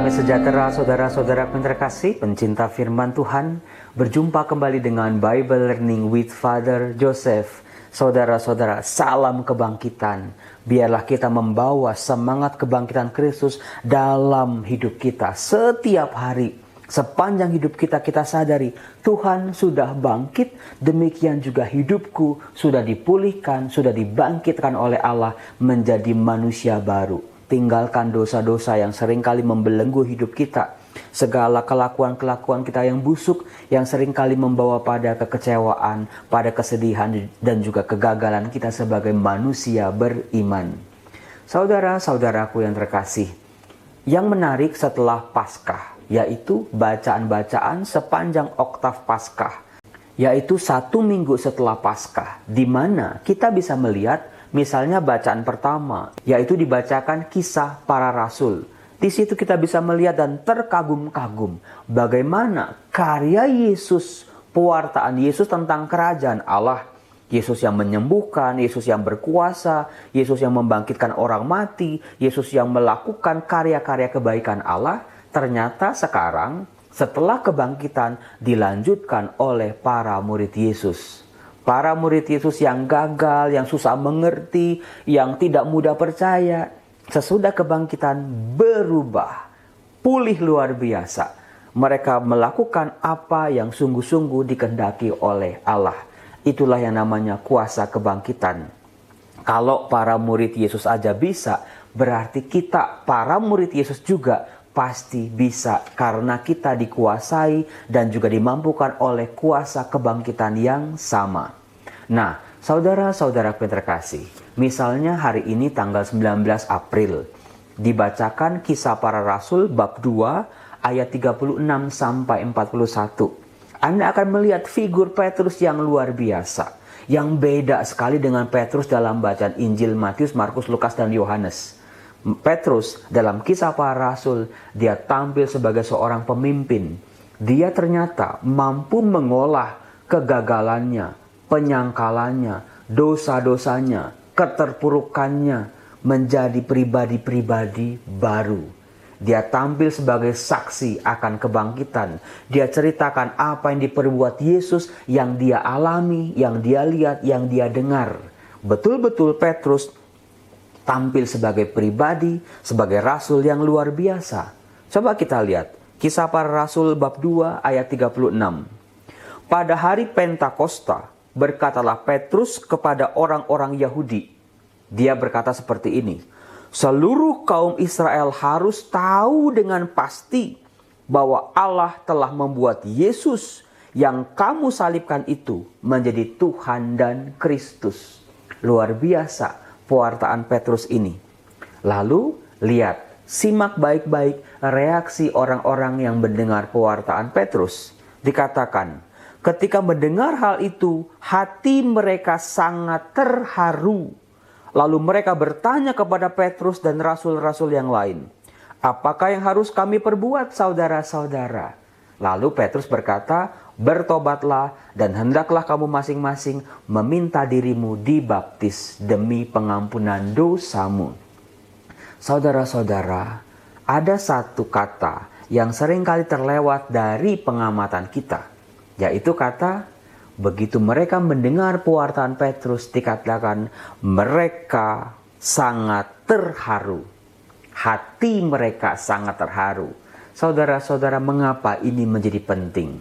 Damai sejahtera saudara-saudara yang terkasih, pencinta firman Tuhan. Berjumpa kembali dengan Bible Learning with Father Joseph. Saudara-saudara, salam kebangkitan. Biarlah kita membawa semangat kebangkitan Kristus dalam hidup kita setiap hari. Sepanjang hidup kita sadari Tuhan sudah bangkit, demikian juga hidupku sudah dipulihkan, sudah dibangkitkan oleh Allah menjadi manusia baru. Tinggalkan dosa-dosa yang seringkali membelenggu hidup kita. Segala kelakuan-kelakuan kita yang busuk, yang seringkali membawa pada kekecewaan, pada kesedihan, dan juga kegagalan kita sebagai manusia beriman. Saudara-saudaraku yang terkasih, yang menarik setelah Paskah, yaitu bacaan-bacaan sepanjang oktav Paskah, yaitu 1 minggu setelah Paskah, di mana kita bisa melihat misalnya bacaan pertama, yaitu dibacakan Kisah Para Rasul. Di situ kita bisa melihat dan terkagum-kagum bagaimana karya Yesus, pewartaan Yesus tentang kerajaan Allah. Yesus yang menyembuhkan, Yesus yang berkuasa, Yesus yang membangkitkan orang mati, Yesus yang melakukan karya-karya kebaikan Allah. Ternyata sekarang setelah kebangkitan dilanjutkan oleh para murid Yesus. Para murid Yesus yang gagal, yang susah mengerti, yang tidak mudah percaya, sesudah kebangkitan berubah, pulih luar biasa. Mereka melakukan apa yang sungguh-sungguh dikehendaki oleh Allah. Itulah yang namanya kuasa kebangkitan. Kalau para murid Yesus aja bisa, berarti kita, para murid Yesus juga pasti bisa, karena kita dikuasai dan juga dimampukan oleh kuasa kebangkitan yang sama. Nah, saudara-saudara yang terkasih, misalnya hari ini tanggal 19 April, dibacakan Kisah Para Rasul bab 2 ayat 36 sampai 41. Anda akan melihat figur Petrus yang luar biasa, yang beda sekali dengan Petrus dalam bacaan Injil Matius, Markus, Lukas, dan Yohanes. Petrus dalam Kisah Para Rasul, dia tampil sebagai seorang pemimpin. Dia ternyata mampu mengolah kegagalannya, penyangkalannya, dosa-dosanya, keterpurukannya menjadi pribadi-pribadi baru. Dia tampil sebagai saksi akan kebangkitan. Dia ceritakan apa yang diperbuat Yesus, yang dia alami, yang dia lihat, yang dia dengar. Betul-betul Petrus tampil sebagai pribadi, sebagai rasul yang luar biasa. Coba kita lihat Kisah Para Rasul bab 2 ayat 36. Pada hari Pentakosta, berkatalah Petrus kepada orang-orang Yahudi. Dia berkata seperti ini, seluruh kaum Israel harus tahu dengan pasti bahwa Allah telah membuat Yesus yang kamu salibkan itu menjadi Tuhan dan Kristus. Luar biasa pewartaan Petrus ini. Lalu lihat, simak baik-baik reaksi orang-orang yang mendengar pewartaan Petrus. Dikatakan, ketika mendengar hal itu, hati mereka sangat terharu. Lalu mereka bertanya kepada Petrus dan rasul-rasul yang lain, apakah yang harus kami perbuat, saudara-saudara? Lalu Petrus berkata, bertobatlah dan hendaklah kamu masing-masing meminta dirimu dibaptis demi pengampunan dosamu. Saudara-saudara, ada satu kata yang seringkali terlewat dari pengamatan kita, yaitu kata, begitu mereka mendengar pewartaan Petrus, dikatakan mereka sangat terharu. Hati mereka sangat terharu. Saudara-saudara, mengapa ini menjadi penting?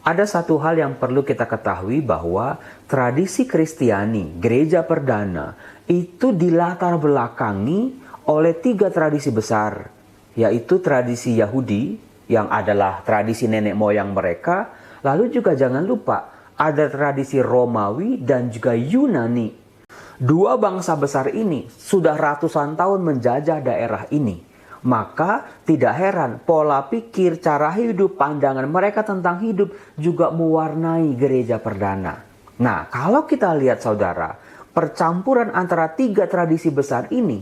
Ada satu hal yang perlu kita ketahui, bahwa tradisi Kristiani, gereja perdana, itu dilatar belakangi oleh 3 tradisi besar, yaitu tradisi Yahudi, yang adalah tradisi nenek moyang mereka, lalu juga jangan lupa, ada tradisi Romawi dan juga Yunani. 2 bangsa besar ini sudah ratusan tahun menjajah daerah ini. Maka tidak heran pola pikir, cara hidup, pandangan mereka tentang hidup juga mewarnai gereja perdana. Nah, kalau kita lihat saudara, percampuran antara 3 tradisi besar ini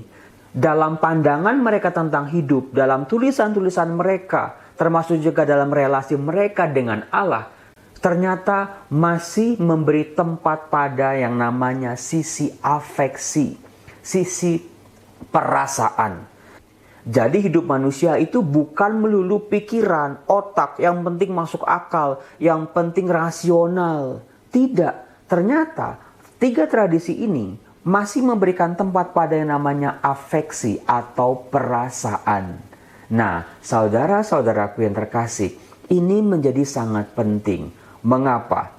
dalam pandangan mereka tentang hidup, dalam tulisan-tulisan mereka, termasuk juga dalam relasi mereka dengan Allah, ternyata masih memberi tempat pada yang namanya sisi afeksi, sisi perasaan. Jadi hidup manusia itu bukan melulu pikiran, otak, yang penting masuk akal, yang penting rasional. Tidak, ternyata 3 tradisi ini masih memberikan tempat pada yang namanya afeksi atau perasaan. Nah, saudara-saudaraku yang terkasih, ini menjadi sangat penting. Mengapa?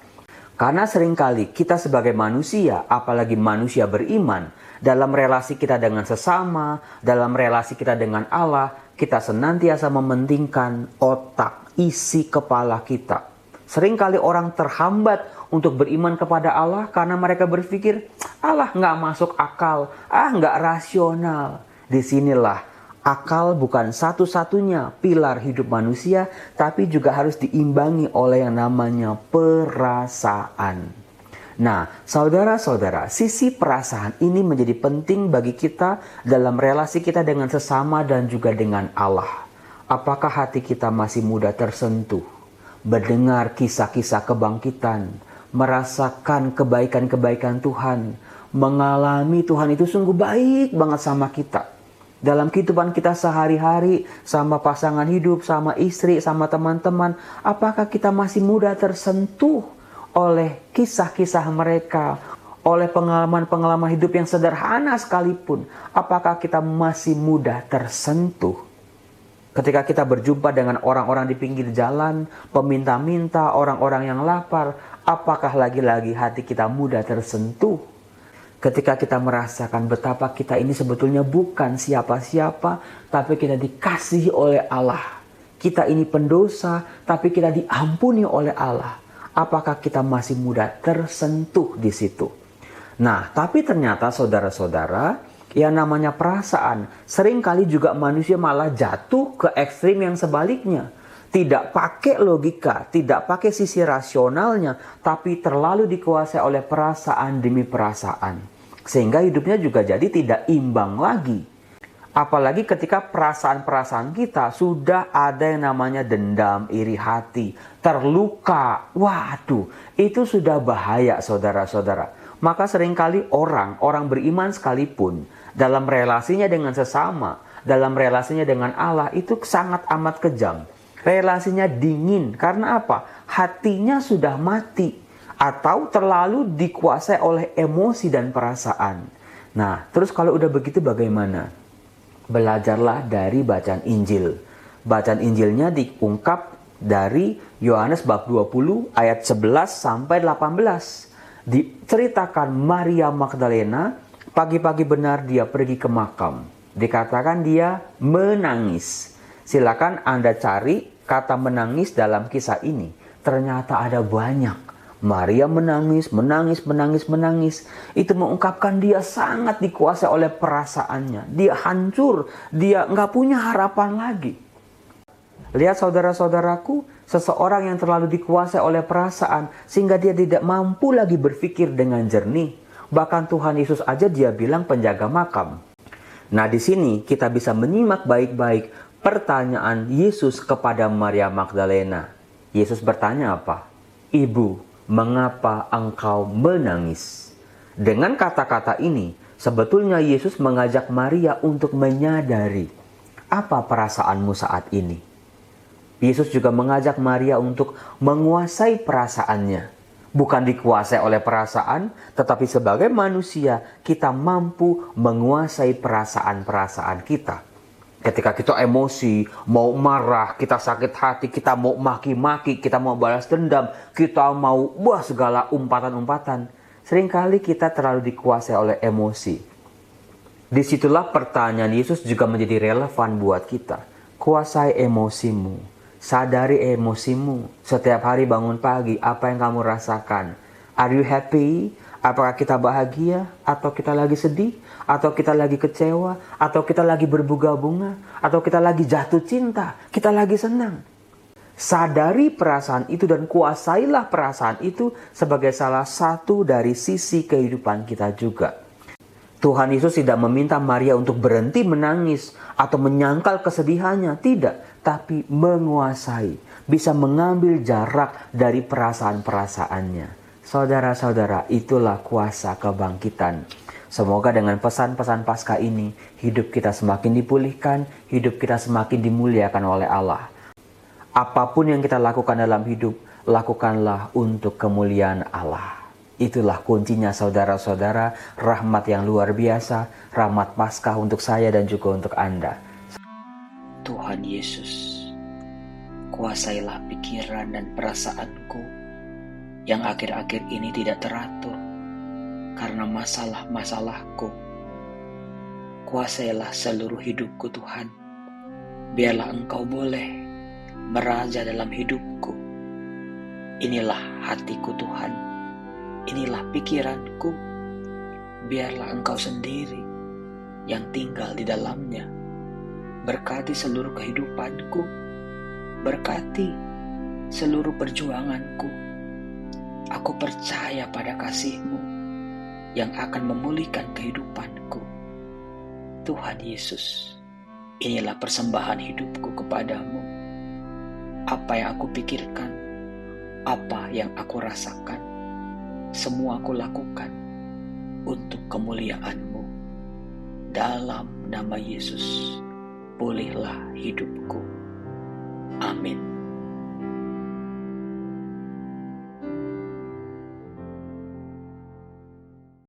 Karena seringkali kita sebagai manusia, apalagi manusia beriman, dalam relasi kita dengan sesama, dalam relasi kita dengan Allah, kita senantiasa mementingkan otak, isi kepala kita. Seringkali orang terhambat untuk beriman kepada Allah karena mereka berpikir, Allah nggak masuk akal, nggak rasional. Disinilah akal bukan satu-satunya pilar hidup manusia, tapi juga harus diimbangi oleh yang namanya perasaan. Nah, saudara-saudara, sisi perasaan ini menjadi penting bagi kita dalam relasi kita dengan sesama dan juga dengan Allah. Apakah hati kita masih mudah tersentuh, mendengar kisah-kisah kebangkitan, merasakan kebaikan-kebaikan Tuhan, mengalami Tuhan itu sungguh baik banget sama kita. Dalam kehidupan kita sehari-hari, sama pasangan hidup, sama istri, sama teman-teman, apakah kita masih mudah tersentuh oleh kisah-kisah mereka, oleh pengalaman-pengalaman hidup yang sederhana sekalipun? Apakah kita masih mudah tersentuh? Ketika kita berjumpa dengan orang-orang di pinggir jalan, peminta-minta, orang-orang yang lapar, apakah lagi-lagi hati kita mudah tersentuh? Ketika kita merasakan betapa kita ini sebetulnya bukan siapa-siapa, tapi kita dikasihi oleh Allah. Kita ini pendosa, tapi kita diampuni oleh Allah. Apakah kita masih mudah tersentuh di situ? Nah, tapi ternyata saudara-saudara, yang namanya perasaan, seringkali juga manusia malah jatuh ke ekstrim yang sebaliknya. Tidak pakai logika, tidak pakai sisi rasionalnya, tapi terlalu dikuasai oleh perasaan demi perasaan. Sehingga hidupnya juga jadi tidak imbang lagi. Apalagi ketika perasaan-perasaan kita sudah ada yang namanya dendam, iri hati, terluka. Waduh, itu sudah bahaya saudara-saudara. Maka seringkali orang beriman sekalipun, dalam relasinya dengan sesama, dalam relasinya dengan Allah, itu sangat amat kejam. Relasinya dingin, karena apa? Hatinya sudah mati, atau terlalu dikuasai oleh emosi dan perasaan. Nah, terus kalau udah begitu bagaimana? Belajarlah dari bacaan Injil. Bacaan Injilnya diungkap dari Yohanes bab 20 ayat 11 sampai 18. Diceritakan Maria Magdalena, pagi-pagi benar dia pergi ke makam. Dikatakan dia menangis. Silakan Anda cari kata menangis dalam kisah ini. Ternyata ada banyak. Maria menangis. Itu mengungkapkan dia sangat dikuasai oleh perasaannya. Dia hancur, dia nggak punya harapan lagi. Lihat saudara-saudaraku, seseorang yang terlalu dikuasai oleh perasaan sehingga dia tidak mampu lagi berpikir dengan jernih. Bahkan Tuhan Yesus aja dia bilang penjaga makam. Nah, di sini kita bisa menyimak baik-baik pertanyaan Yesus kepada Maria Magdalena. Yesus bertanya apa? Ibu, mengapa engkau menangis? Dengan kata-kata ini, sebetulnya Yesus mengajak Maria untuk menyadari apa perasaanmu saat ini. Yesus juga mengajak Maria untuk menguasai perasaannya. Bukan dikuasai oleh perasaan, tetapi sebagai manusia kita mampu menguasai perasaan-perasaan kita. Ketika kita emosi, mau marah, kita sakit hati, kita mau maki-maki, kita mau balas dendam, kita mau segala umpatan-umpatan. Seringkali kita terlalu dikuasai oleh emosi. Disitulah pertanyaan Yesus juga menjadi relevan buat kita. Kuasai emosimu, sadari emosimu. Setiap hari bangun pagi, apa yang kamu rasakan? Are you happy? Apakah kita bahagia? Atau kita lagi sedih? Atau kita lagi kecewa? Atau kita lagi berbunga-bunga? Atau kita lagi jatuh cinta? Kita lagi senang? Sadari perasaan itu dan kuasailah perasaan itu sebagai salah satu dari sisi kehidupan kita juga. Tuhan Yesus tidak meminta Maria untuk berhenti menangis atau menyangkal kesedihannya. Tidak, tapi menguasai. Bisa mengambil jarak dari perasaan-perasaannya. Saudara-saudara, itulah kuasa kebangkitan. Semoga dengan pesan-pesan Paskah ini, hidup kita semakin dipulihkan, hidup kita semakin dimuliakan oleh Allah. Apapun yang kita lakukan dalam hidup, lakukanlah untuk kemuliaan Allah. Itulah kuncinya saudara-saudara, rahmat yang luar biasa, rahmat Paskah untuk saya dan juga untuk Anda. Tuhan Yesus, kuasailah pikiran dan perasaanku yang akhir-akhir ini tidak teratur karena masalah-masalahku. Kuasailah seluruh hidupku Tuhan. Biarlah Engkau boleh meraja dalam hidupku. Inilah hatiku Tuhan. Inilah pikiranku. Biarlah Engkau sendiri yang tinggal di dalamnya. Berkati seluruh kehidupanku. Berkati seluruh perjuanganku. Aku percaya pada kasih-Mu yang akan memulihkan kehidupanku. Tuhan Yesus, inilah persembahan hidupku kepadamu. Apa yang aku pikirkan, apa yang aku rasakan, semua aku lakukan untuk kemuliaan-Mu. Dalam nama Yesus, pulihlah hidupku. Amin.